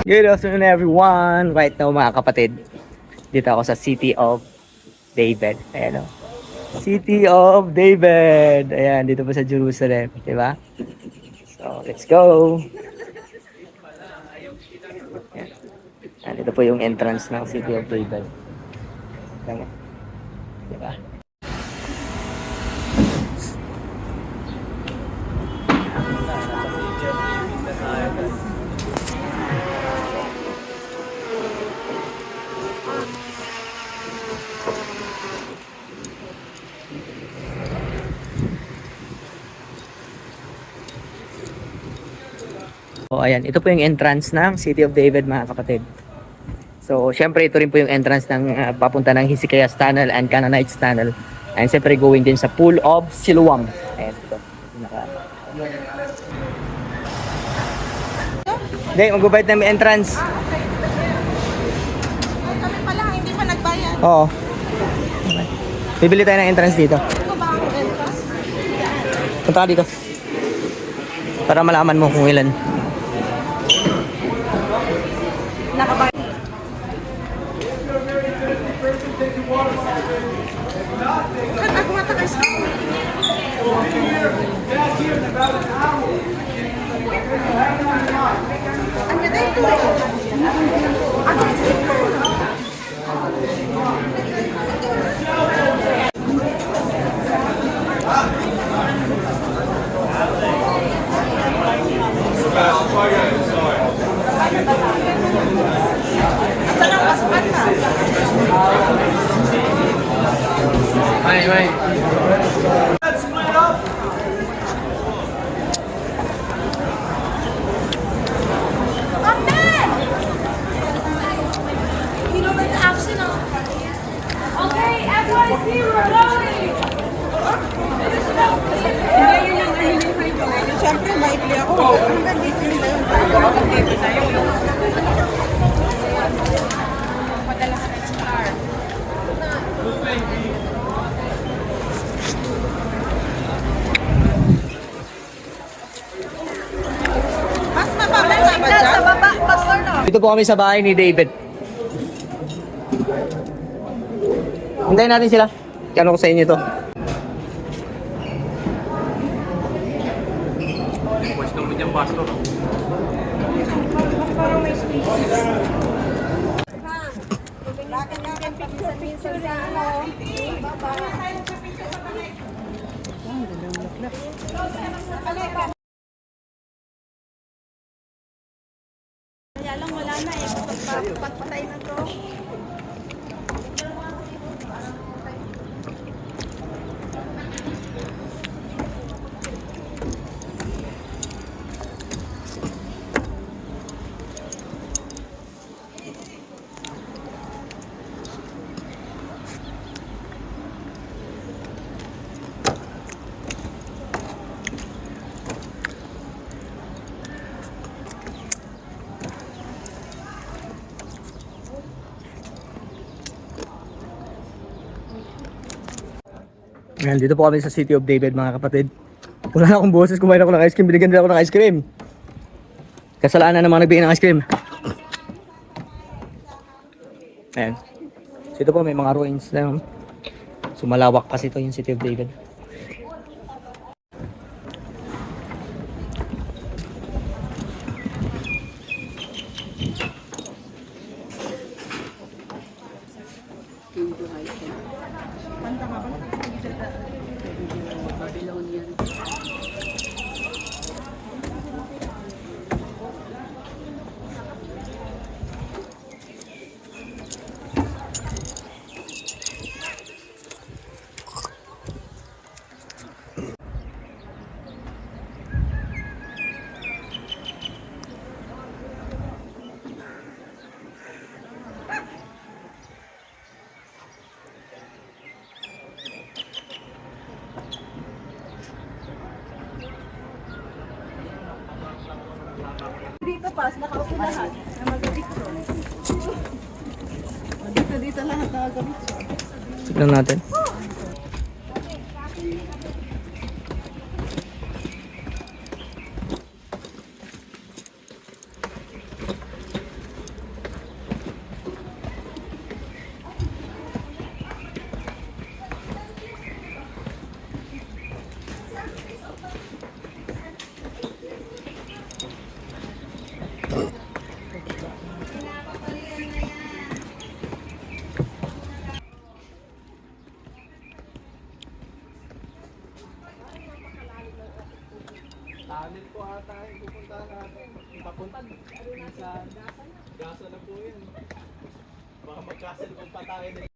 Good afternoon everyone! Right now mga kapatid, dito ako sa City of David. Ayan o. City of David! Ayan, dito po sa Jerusalem. Diba? So, let's go! Ayan. Ayan, dito po yung entrance ng City of David. Ayan. Diba? So, ayan. Ito po yung entrance ng City of David mga kapatid. So, syempre ito rin po yung entrance ng papunta ng Hezekiah's Tunnel and Canaanites Tunnel. And syempre going din sa Pool of Siloam. Ayan ito. Hindi, magbabayad na may entrance. Kami pala, hindi pa nagbayad. Oo. Bibili tayo ng entrance dito. Ito ba ang entrance? Punta ka dito. Para malaman mo kung ilan. Nakabayad. Kan ako matakay sa ang ganda ito. Ako saan ang pasukan na? May. Okay, FYC, we're loading! Hindi yun yung nahihintay ko ngayon. Siyempre, maikli ako. Hanggang dito nila yung hanggang dito na yun. Padala ka ng car. Mas mababa sa baba, pastor, no? Dito po kami sa bahay ni David. Hintayin natin sila. Kano ko sa inyo to? Pwesto mo dyan, pastor. Parang may speech. Kaya lang wala na eh. Patay na to. Ayan, dito po kami sa City of David mga kapatid. Wala na akong boses, kumain ako ng ice cream. Binigyan din ako ng ice cream. Kasalanan ng mga nagbigay ng ice cream. Ayan. So ito po may mga ruins na. So malawak kasi ito yung City of David. Dito pas, nakaupo lahat. Dito lahat nakagamit. Tignan natin. Baka magkasalubong pa tayo na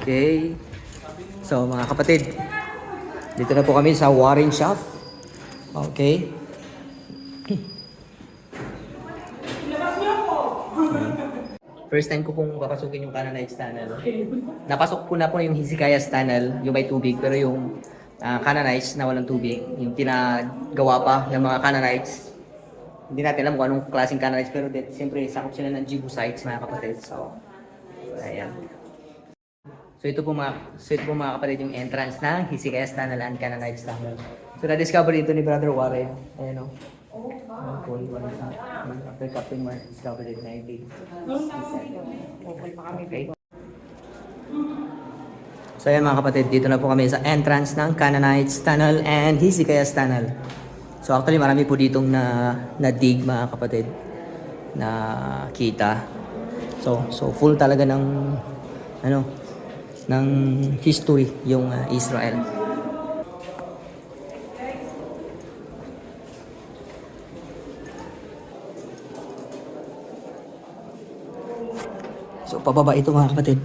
Okay. So mga kapatid, dito na po kami sa wiring shop. Okay. First time ko pong papasukin yung Canaanites tunnel. Napasok po na po yung Hezekiah's tunnel, yung may tubig, pero yung Canaanites na walang tubig, yung pinagawa pa ng mga Canaanites. Hindi natin alam kung anong klaseng Canaanites, pero siyempre sakop sila ng Jebusites, mga kapatid. So, ayan. So ito po mga kapatid yung entrance ng Hezekiah's tunnel and Canaanites tunnel. So na-discover dito ni Brother Warren. Ayan o. After Captain Mark discovered it 19. Okay. So ayan mga kapatid, dito na po kami sa entrance ng Canaanites tunnel and Hezekiah's tunnel. So actually marami po ditong na-dig mga kapatid na kita. So full talaga ng ng history yung Israel. So pababa ito mga kapatid.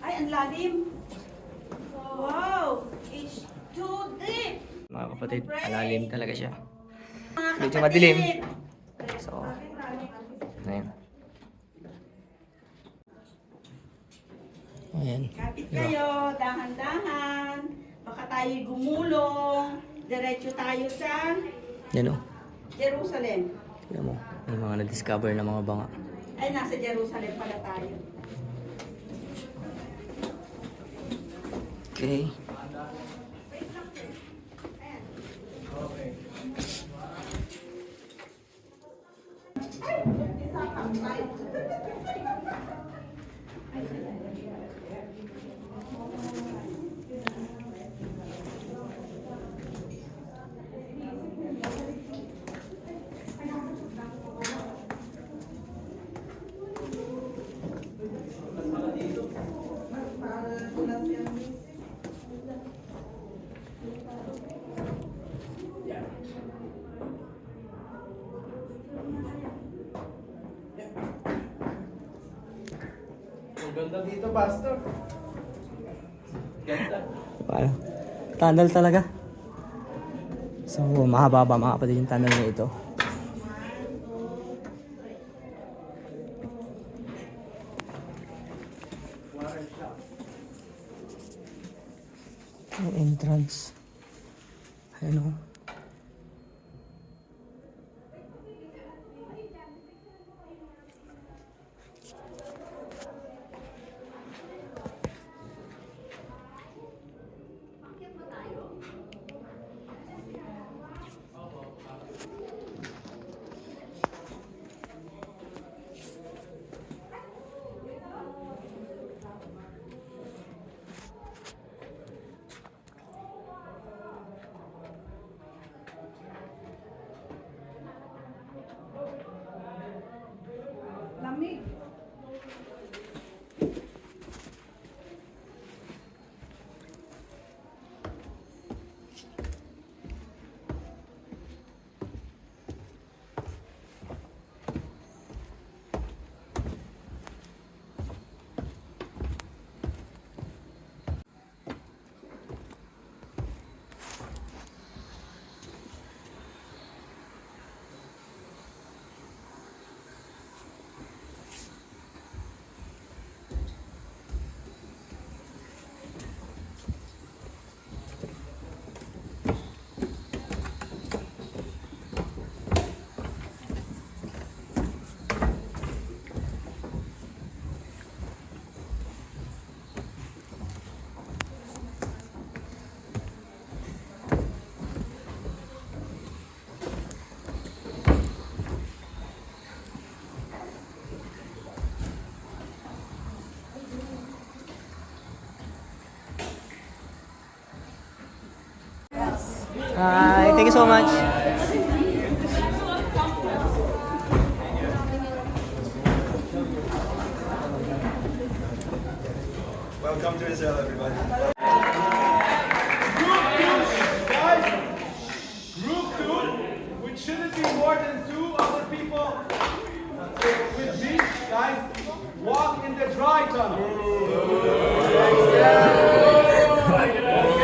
Ay, ang lalim. Wow! It's too deep. Mga kapatid, alalim talaga siya. Mga Medyo kapatid. madilim. So, ayan. Ayan. Kapit kayo, dahan-dahan. Baka tayo gumulong. Diretso tayo sa Yan o. Jerusalem. Tignan mo. May mga na-discover na mga banga. Ay, nasa Jerusalem pala tayo. Okay. Ang ganda dito, Pastor. Ganda. Paano? Tunnel talaga. So, mahaba ba mga kapatid yung tunnel na ito? Yung entrance. Ayan o. Lamig. Hi, thank you so much. Welcome to Israel, everybody. Group 2, which shouldn't be more than 2 other people with me, guys, walk in the dry tunnel. Wait.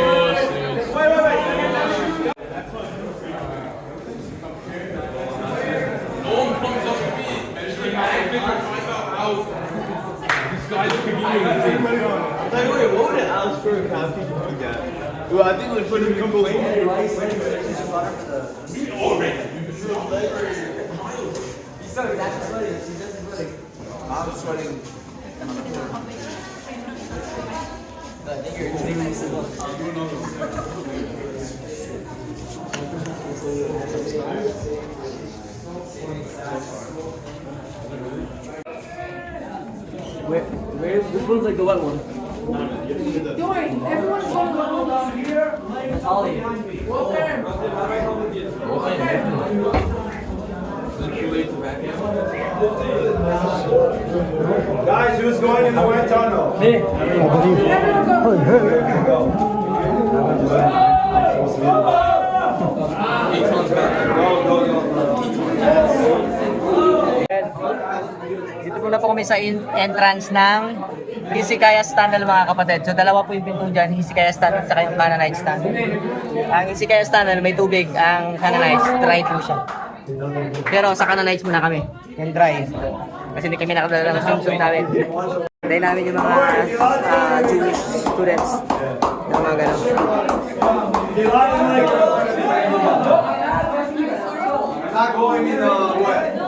What would Alex for a coffee do that? Well, I think it would put him in cool. I'm sweating. This one's like the wet one. Don't worry, everyone's going to go down here. That's all of you. Guys, who's going in the wet tunnel? Dito po na po kami sa entrance ng Hezekiah's Tunnel, mga kapatid. So dalawa po yung pinto dyan, Hezekiah's Tunnel at yung Canaanites Tunnel. Ang Hezekiah's Tunnel may tubig, ang Canaanites dry po siya. Pero sa Canaanites muna kami, yung dry. Kasi hindi kami nakadala ng swimsuit namin. Hintayin namin yung mga Jewish students na mga gano'n. Not going in the wet.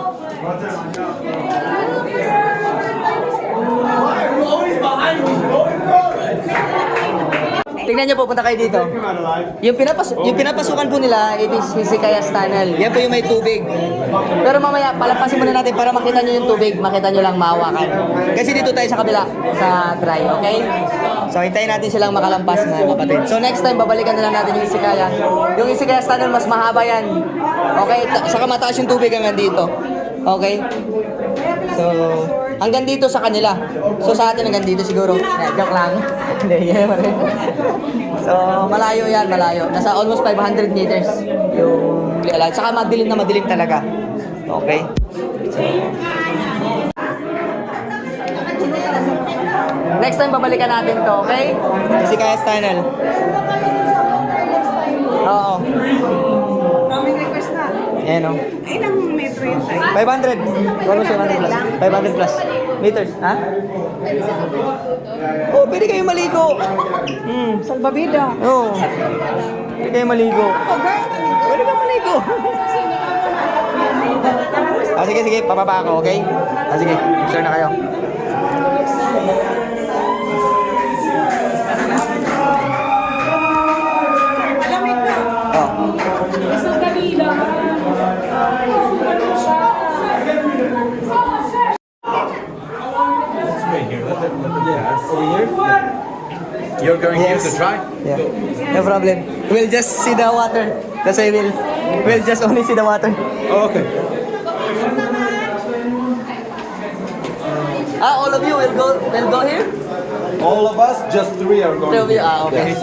Tingnan niyo po, punta kayo dito. Yung pinapasukan po nila, it is Hezekiah's Tunnel. Yan po yung may tubig. Pero mamaya, palampasin muna natin para makita niyo yung tubig. Makita niyo lang mahawakan. Kasi dito tayo sa kabila, sa dry, okay? So, hintayin natin silang makalampas na kapatid. So, next time, babalikan na lang natin yung Hezekiah. Yung Hezekiah's Tunnel, mas mahaba yan. Okay? Saka mataas yung tubig hanggang dito. Okay? So, hanggang dito sa kanila. So, sa atin hanggang dito siguro. Joke lang. Hindi, yan naman rin. So, malayo yan, malayo. Nasa almost 500 meters yung lialag. Saka madilim na madilim talaga. Okay? So, next time, babalikan natin to, okay? Hezekiah's Tunnel. Oo. May request na. Ayan o. Ilang metro yun tayo? 500. Almost 500 plus. 500 plus meters. Ha? Oh, pwede kayo maligo. Salbabida. Oo. Pwede kayo maligo. Pwede kayo maligo. Sige. Papapa ako, okay? Sige. Sure na kayo. Oh. Sa kanila. You're going here to try? Yeah. No problem. We'll just see the water. That's why we'll just only see the water. Oh, okay. All of you will go here? All of us, just 3 are going. Three of you? Okay.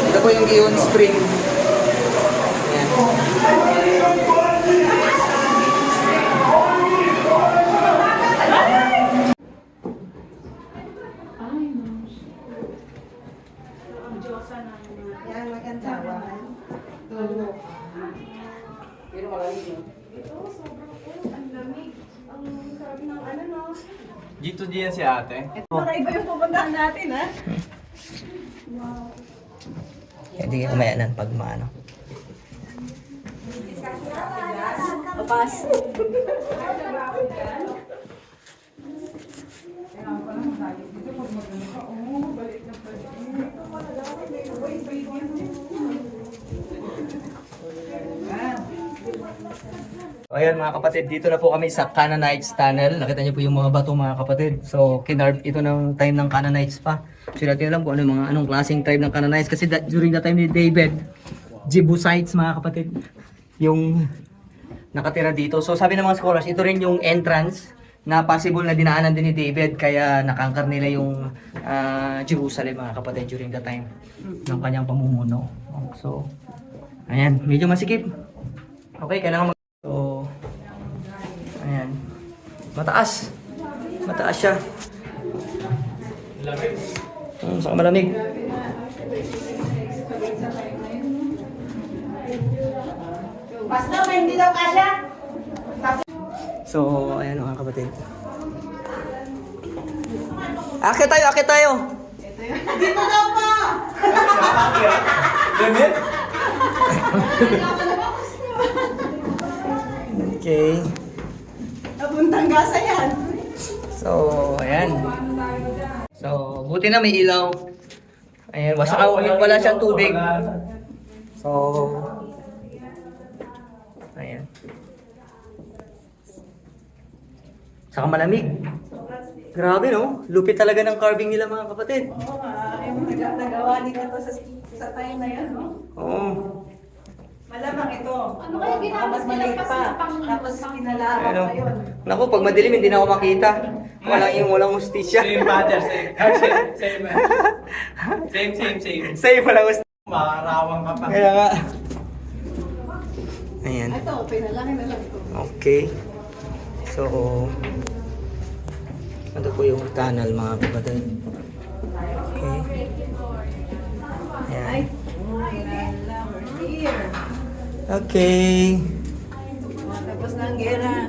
Ito po yung Gion Spring. Ayan. Yan, maganda. Pero malamig, no? Ito, sobrang ang lamig. Ang sarap ng ano, no? Dito diyan si ate. Makaiba yung pupuntahan natin, ha? Hindi kayo kumayanan pag maano. Papas. ayan mga kapatid, dito na po kami sa Canaanites Tunnel. Nakita niyo po yung mga bato mga kapatid. So, kinarve ito ng time ng Canaanites pa. So, natin alam kung anong klaseng tribe ng Canaanites. Kasi during the time ni David, Jebusites mga kapatid, yung nakatira dito. So, sabi ng mga scholars, ito rin yung entrance na possible na dinaanan din ni David. Kaya nakangkar nila yung Jerusalem mga kapatid during the time ng kanyang pamumuno. So, ayan, medyo masikip. Okay, kailangan So, ayan. Mataas. Mataas siya. Malamig. Saka malamig. Basta may hindi daw kasya. So, ayan mga kapatid. Akit tayo, akit tayo. Dito daw pa! Okay. Napuntang gasa yan. So, ayan. So, buti na may ilaw. Ayan, wala siyang tubig. So, ayan. Saka malamig. Grabe no? Lupit talaga ng carving nila mga kapatid. Oo nga, yung nagawa nila to sa time na yan, no? Oo. Malamang ito. Ano kaya ginamit Mas nila maliit kasi pa. pang- Tapos pang- pinalaman Ano? pa yun. Naku, pag madilim hindi na ako makita. Walang hustisya. Same matter, same. Same. Same walang hustisya. Makarawang ka pa. Kaya nga. Ayan. Ito, pinalaki na lang ito. Okay. So, ito po yung tunnel mga kapatid. Okay. Ayan. We're here. Okay. Tapos na ang gera.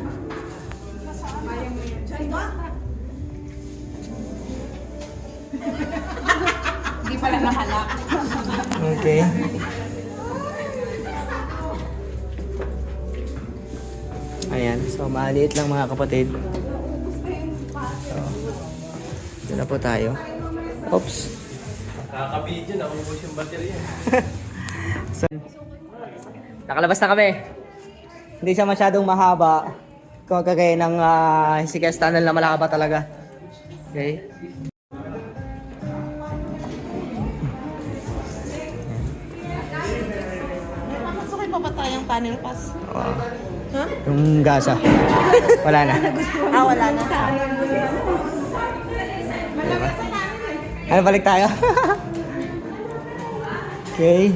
Hindi pala nakalak. Okay. Ayan. So, maliit lang mga kapatid. So, ito na po tayo. Oops. Kakabidyo, naubos yung baterya. So, nakalabas na kami. Hindi siya masyadong mahaba. Kung kagaya ng Hezekiah's Tunnel na malahaba talaga. Okay. Gusto ko ipapatay ang tunnel pass. Yung gasa. Wala na. Wala na. Ano, balik tayo? Okay.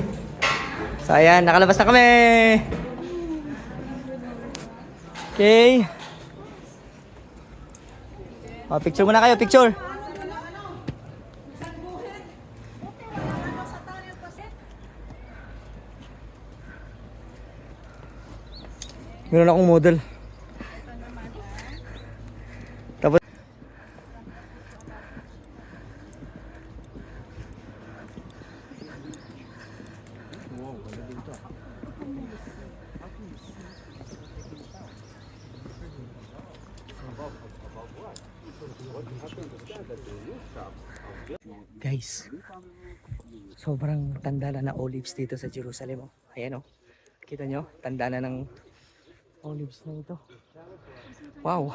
So, ayan. Nakalabas na kami. Okay. Picture muna kayo. Picture. Meron akong model. Tapos guys, sobrang tanda na olives dito sa Jerusalem. Oh. Ayan oh. Kita nyo, tanda na ng olives na ito. Wow.